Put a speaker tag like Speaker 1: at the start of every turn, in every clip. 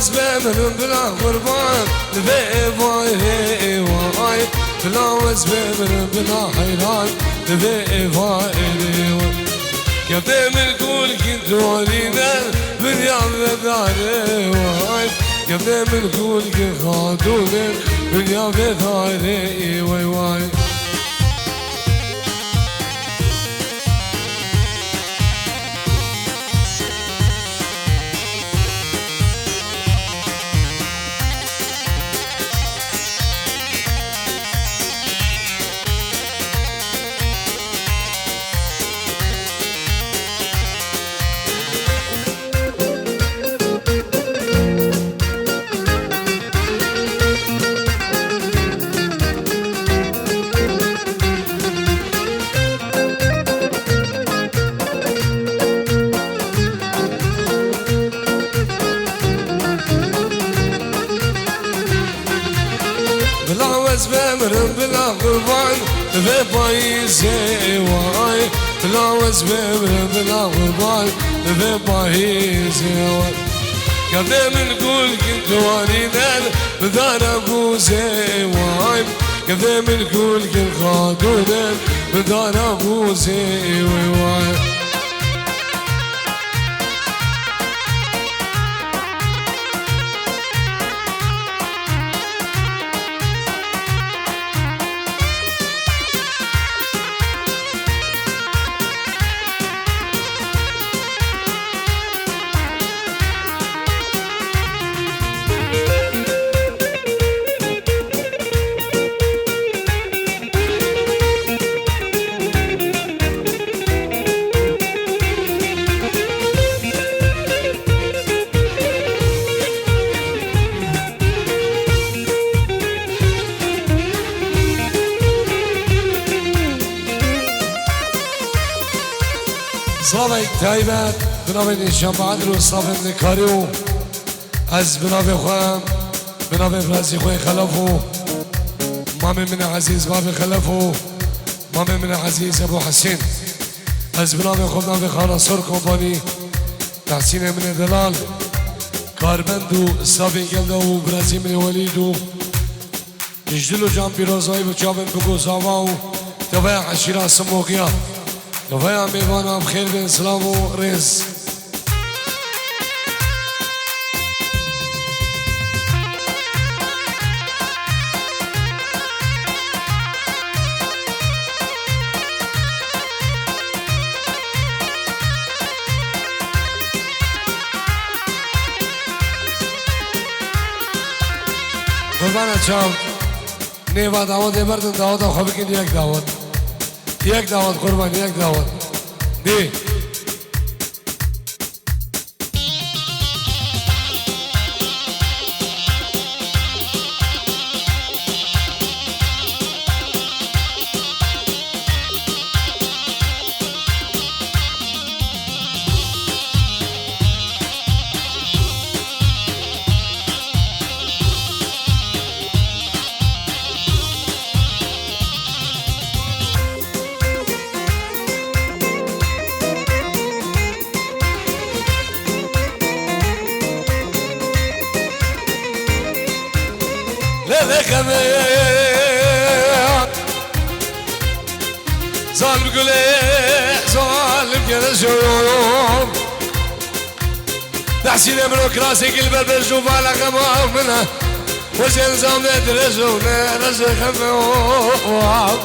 Speaker 1: بمن بلا قربان لبي فايري واي بلا بمن بلا حيران لبي فايري كفي من كل كنت ولينا باليوم ذاري واي كفي من كل كنت خاطونا باليوم ذاري واي واي بمرم بلا قربان في بايزي واي بلاوز بمرم بلا قربان في بايزي واي كفي من كل كنت والدان بدار ابوزي واي كفي من كل كنت خادونان بدار ابوزي واي صلابك تايبات بنابي نشام عدل وصلاف نكاريو از بنابي خوام بنابي فرازي خوي خلفو مامي من عزيز بابي خلفو مامي من عزيز ابو حسين از بنابي خوام بنابي خانا سور كومباني تحسين من دلال كاربندو صافي قلدو برازي من وليدو يجدلو جام بيروزاي وجابن كوكو زاواو تبايا عشيرا سموكيا تفايا ميوانا بخير بن سلام ورز قربانا چاو نیوا دعوت بردن دعوت خواب کن یک دعوت یک دعوت قربان یک دعوت دی ظالم قولي ظالم كنشوم تحسين ملوك راسي قلبه بنشوف على غمام منها وزين زام ندرسونا رزق خموم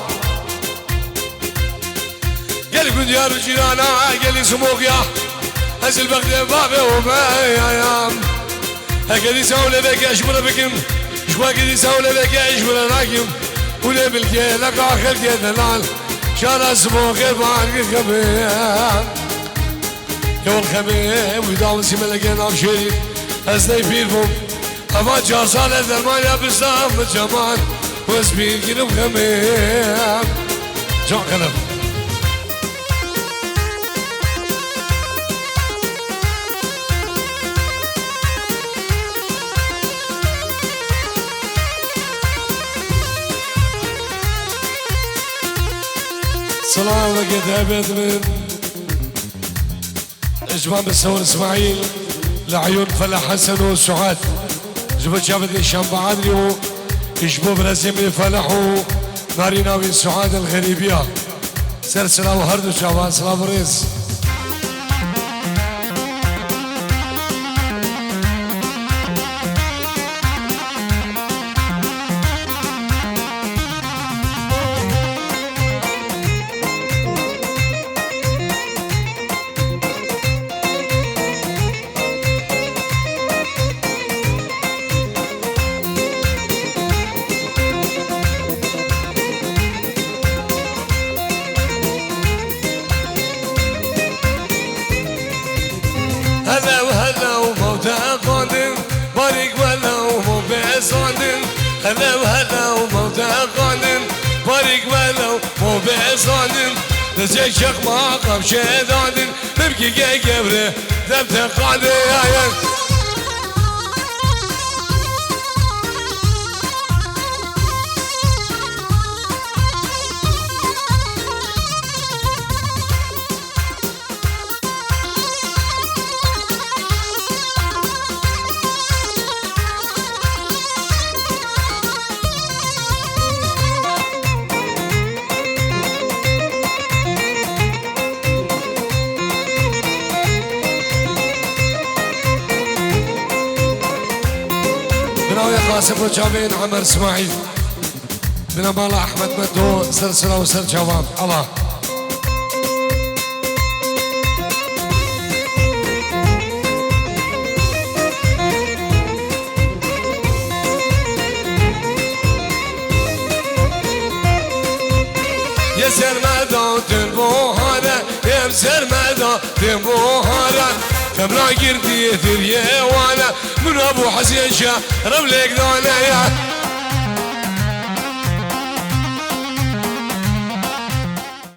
Speaker 1: قال كنت يا رجلانا قال لي سموك يا هزل بغداد بابي وبايام هكذا يساوي بك اشبر بكم شو هكذا يساوي بك اشبر راكم ولا بالكي لك اخر كذا شارع سموك بعد الخبير يوم الخبير ويداوم سيملكين عبشيري أزني فيرفم أما جار صالة درمانيا بسام بجمان واسبين كنم خبير جون خلف سلام لك يا ثابت من اجمع بالسور اسماعيل لعيون فلا حسن وسعاد جبت شافت الشام عادلي يشبو برزيم فلحو ناري ناوي سعاد الغريبية سلسلة وهردو شباب سلام ريز هلا وهلا وموتى قادم بارك ولا ومو بيصادم هلا وهلا وموتى قادم بارك ولا ومو بيصادم نزيك شق ما قام شدادن نبكي جاي قبره دبت قادم بناوي قاسم رجابين عمر اسماعيل بن مالا احمد مدو سلسله وسر جواب الله يا سرمدا تنبوهانا يا سرمدا تنبوهانا كملا قردي ثريا وانا من ابو حسين شا رملك دانا يا